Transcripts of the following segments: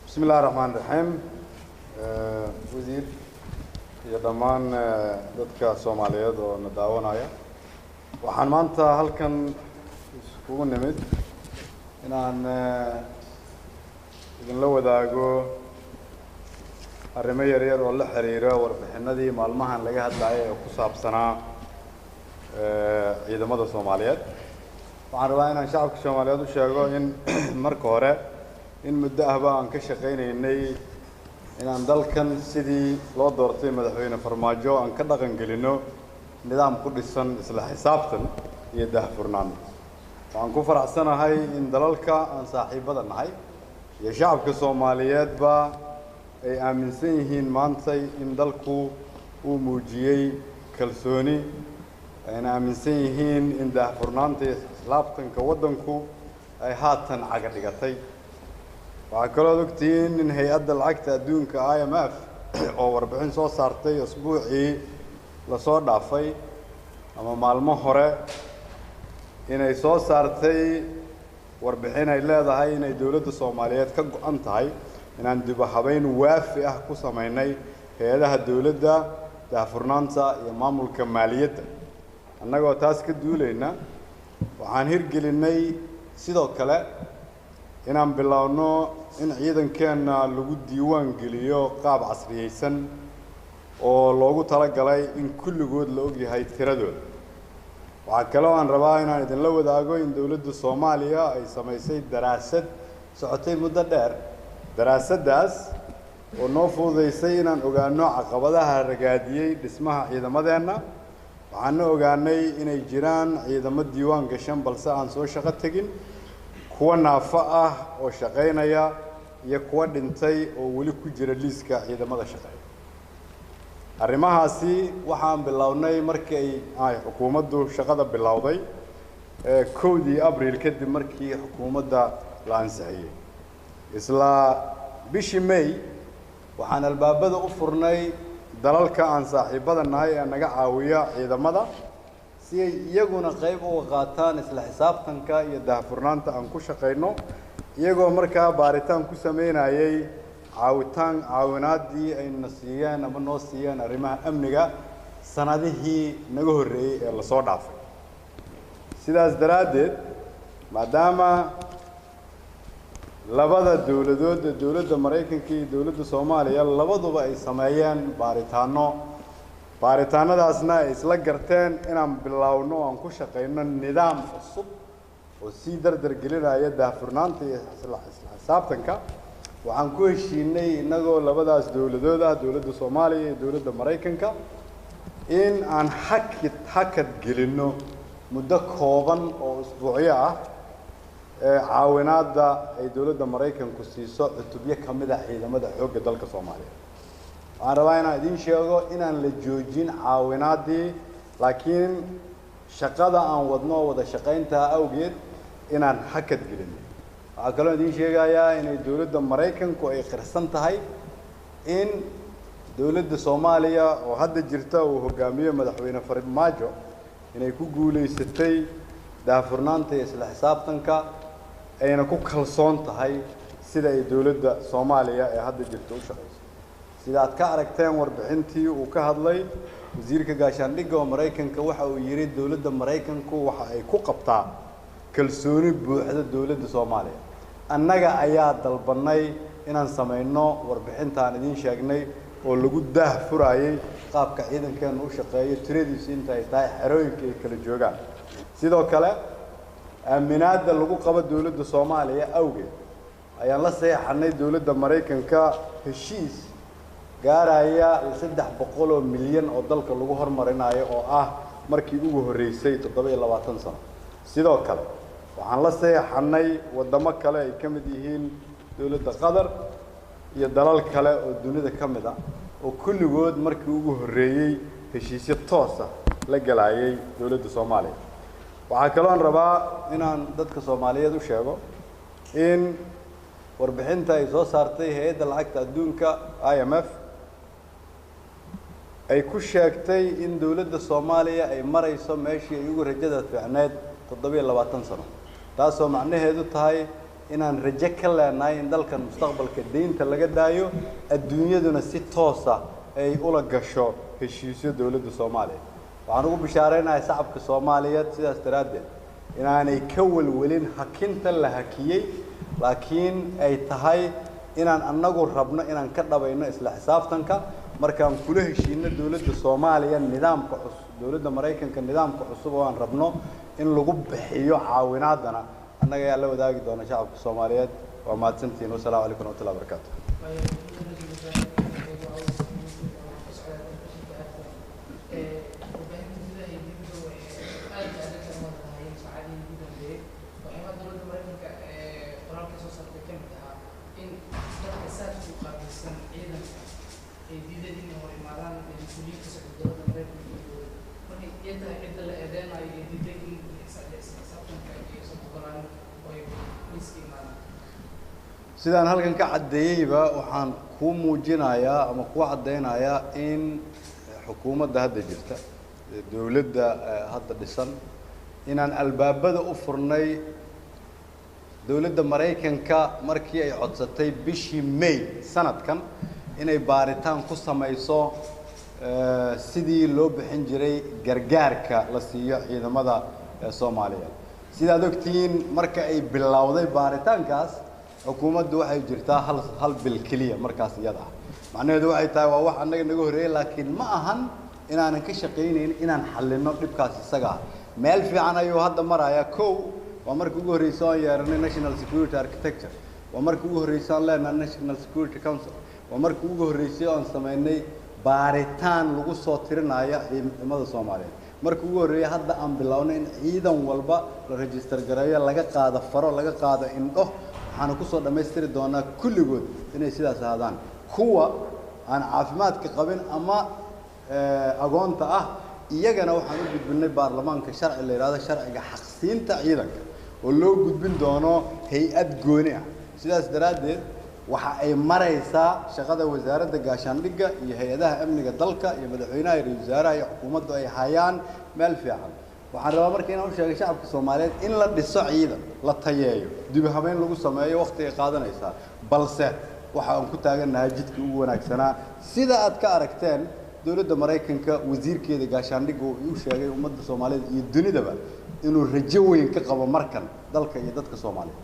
بسم الله الرحمن الرحيم وزير يا دمان dadka Soomaaliyeed oo na daawanaya waxaan maanta halkan isku nimid inaan idin la wadaago arrimo yaryar oo la xiriira warbixinadii maalmahan laga hadlayay oo ku saabsanaa ciidamada Soomaaliyeed waxaan rabaa inaan shacabka Soomaaliyeed u sheego in marka hore in muddo ahba aan ka shaqeynaynay inaan dalkan sidii loo doortay madaxweyne farmaajo aan ka dhaqan gelino nidaam ku dhisan isla xisaabtan iyo daahfurnaan waxaan ku faraxsanahay in dalalka aan saaxiibada nahay iyo shacabka Soomaaliyeed ba ay aaminsan yihiin maanta in dalku uu muujiyay kalsooni ay aaminsan yihiin in daahfurnaanta iyo islaabtanka wadanku ay haatan caga dhigatay waxaa kaloo ogtiin in hay'adda lacagta adduunka IMF oo warbixin soo saartay usbuucii la soo dhaafay ama maalmo hore inay soo saartay warbixin ay leedahay inay dawladda Soomaaliyeed ka go'an tahay inaan dib u habeyn waafi ah ku sameynay hay'adaha dawladda daahfurnaanta iyo maamulka maaliyadda annagoo taas ka duulayna waxaan hirgelinay sidoo kale inaan bilowno in ciidankeena lagu diiwaan geliyo qaab casriyeysan oo loogu talagalay in kulligood la og yahay tiradooda waxa kale oo aan rabaa inaan idin la wadaago in dawladda Soomaaliya ay sameysay daraasad socotay muddo dheer daraasadaas oo noo fududeysay inaan ogaano caqabadaha ragaadiyay dhismaha ciidamadeena waxaan ogaanay inay jiraan ciidamo diiwaan gashan balse aan soo shaqo tagin kuwa naafa ah oo shaqeynaya iyo kuwa dhintay oo wali ku jira liiska ciidamada shaqeeya arrimahaasi waxaan bilownay markii ay xukuumaddu shaqada bilowday 1 Abriil kadib markii xukuumadda la ansixiyay isla bishii May waxaan albaabada u furnay dalalka aan saaxiibada nahay ee naga caawiya ciidamada si ay iyaguna qayb uga qaataan isla xisaabtanka iyo daahfurnaanta aan ku shaqeyno iyagoo markaa baaritaan ku sameynayay caawinaadii ay nasiiyeen ama noo siiyeen arrimaha amniga sanadihii naga horreeyay ee la soo dhaafay sidaas daraadeed maadaama labada dawladood dawladda Mareykanka iyo dawladda Soomaaliya labaduba ay sameeyeen baaritaanadaasna ay isla garteen inaan bilowno aan ku shaqeyno nidaam cusub oo si dardar gelinaya daahfurnaanta iyo isla xisaabtanka waxaan ku heshiinay inagoo labadaas dawladood ah dawladda Soomaaliya iyo dawladda Mareykanka in aan hakad gelino muddo kooban oo usbuucyo ah caawinaadda ay dawladda Mareykanku siiso cutubyo kamid ah ciidamada xoogga dalka Soomaaliya waxaan rabaa inaan idin sheego inaan la joojin caawinaadii laakiin shaqada aan wadno wada shaqeynta awgeed inaan hakad gelin waxaa kaloo idin sheegayaa inay dawladda Mareykanku ay qirsan tahay in dawladda Soomaaliya oo hadda jirta uu hogaamiyo madaxweyne Farmaajo inay ku guuleysatay daahfurnaanta iyo isla xisaabtanka ayna ku kalsoon tahay sida ay dawladda Soomaaliya ee hadda jirta u shaqeyso sida aad ka aragteen warbixintii uu ka hadlay wasiirka gaashaandhigga oo Mareykanka waxa uu yiri dawladda Mareykanku waxa ay ku qabtaa kalsooni buuxda dawladda Soomaaliya annaga ayaa dalbanay inaan sameeyno warbixintaan idin sheegnay oo lagu daahfurayay qaabka ciidankeena u shaqeeyo tiradiisa inta ay tahay xerooyinka ay kala joogaan sidoo kale aaminaadda lagu qabo dawladda Soomaaliya awgeed ayaan la saxeexnay dawladda Mareykanka heshiis gaaraya 300 milyan oo dalka lagu hormarinayo oo ah markii ugu horeysay 27 sano sidoo kale waxaan la saxeexnay wadamo kale ay kamid yihiin dawladda Qatar iyo dalal kale oo dunida kamid ah oo kulligood markii ugu horeeyay heshiisyo toos ah la galayay dawladda Soomaaliya waxaa kaloo aan rabaa inaan dadka Soomaaliyeed u sheego in warbixinta ay soo saartay hay'adda lacagta adduunka IMF ay ku sheegtay in dawladda Soomaaliya ay marayso meeshii ay ugu rajada fiicneed 27 sano taasoo macnaheedu tahay inaan rajo ka leenahay in dalkan mustaqbalka deynta laga daayo adduunyaduna si toosa ay ula gasho heshiisyo dawladda Soomaaliya waxaan ugu bishaareynayaa shacabka Soomaaliyeed sidaas daraaddeed inaanay ka walwalin hakinta la hakiyay laakiin ay tahay inaan annagu rabno inaan ka dhabayno isla xisaabtanka markaan kula heshiino dawladda Soomaaliya nidaamka cusub dawladda Mareykanka nidaamka cusub oo aan rabno in lagu bixiyo caawinaadana annaga ayaa la wadaagi doona shacabka Soomaaliyeed waa mahadsantiin wassalaamu calaykum warahmatullahi wabarakaatuh sidaan halkan ka cadeeyayba waxaan ku muujinayaa ama ku cadeynayaa in xukuumadda hadda jirta dawladda hadda dhisan inaan albaabada u furnay dawladda Mareykanka markii ay codsatay bishii May sanadkan inay baaritaan ku samayso sidii loo bixin jiray gargaarka la siiyo ciidamada Soomaaliyeed sidaad ogtiin marka ay bilowday baaritaankaas xukuumaddu waxay jirtaa hal bil kaliya markaas iyada macnaheedu waxay tahay waa wax annaga naga horeeyay laakiin ma ahan inaanan ka shaqeynayn inaan xalino dhibkaas isaga meel fiican ayuu hadda marayaa kow waa markii ugu horeysay oo yeeranay National Security Architecture waa markii ugu horeysay oo leenahay National Security Council waa markii ugu horeysay oo sameynay baaritaan lagu soo tirinayo ciidamada Soomaaliyeed markii ugu horeeyay hadda aan bilownay in ciidan walba la register gareeyo laga qaado faro laga qaado indho waxaan ku soo dhameystiri doonaa kulligood inay sidaas ahaadaan kuwa aan caafimaadka qabin ama agoonta ah iyagana waxaan u gudbinay baarlamaanka sharci la yiraahdo sharciga xaqsiinta ciidanka oo loo gudbin doono hay'ad gooni ah sidaas daraaddeed waxa ay maraysaa shaqada wasaaradda gaashaandhigga iyo hay'adaha amniga dalka iyo madaxweynaha iyo wasaaraha iyo xukuumaddu ay hayaan meel fiican waxaan rabaa markii inaan u sheegay shacabka Soomaaliyeed in la dhiso ciidan la tayeeyo dib u habeyn lagu sameeyo waqti ay qaadanaysaa balse waxa aan ku taaganahay jidkii ugu wanaagsanaa sida aad ka aragteen dawladda Mareykanka wasiirkeeda gaashaandhigga uu sheegay ummadda Soomaaliyeed iyo dunidaba inuu rajo weyn ka qabo markan dalka iyo dadka Soomaaliyeed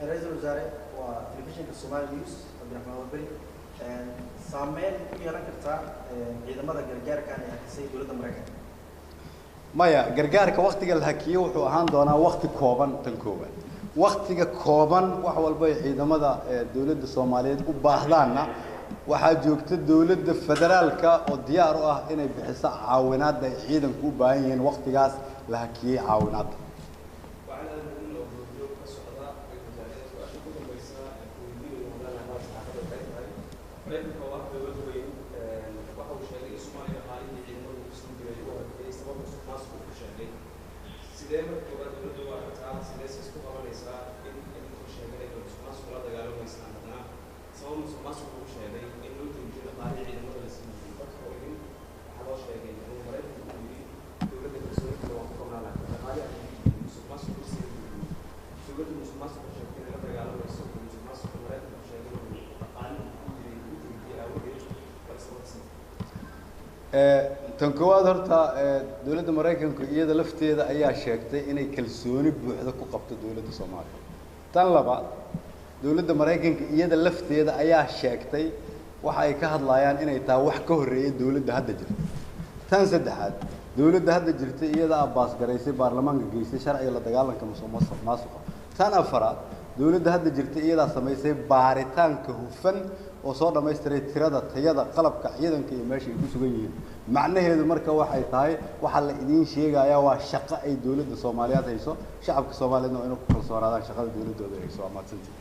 ra'iisul wasaare waa telefishinka Somali News Abdiraxmaan Wabari saameyn ku yeelan kartaa ciidamada gargaarka ee hakisay dawladda Mareykanka maya gargaarka waqtiga la hakiyo wuxuu ahaan doonaa waqti kooban tan kooban waqtiga kooban wax walba ay ciidamada dawladda Soomaaliyeed u baahdaana waxaa joogta dawladda federaalka oo diyaar u ah inay bixiso caawinaad ay ciidanku u baahan yihiin waqtigaas la hakiyay caawinaad tan koowaad horta dawladda Mareykanka iyada lafteeda ayaa sheegtay inay kalsooni buuxda ku qabto dawladda Soomaaliya tan labaad dawladda Mareykanka iyada lafteeda ayaa sheegtay waxa ay ka hadlayaan inay tahay wax ka horeeyay dawladda hadda jirta tan saddexaad dawladda hadda jirta iyada abaas gareysay baarlamaanka geysay sharciga la dagaalanka musuqmaasuqa tan afaraad dawladda hadda jirta iyada sameysay baaritaanka hufan oo soo dhameystiray tirada tayada qalabka ciidanka iyo meesha ay ku sugan yihiin macnaheedu marka waxay tahay waxa la idin sheegayaa waa shaqo ay dawladda Soomaaliyeed hayso shacabka Soomaaliyeedna inuu ku kalsoonaadaan shaqada dawladooda ay soo amaadsantii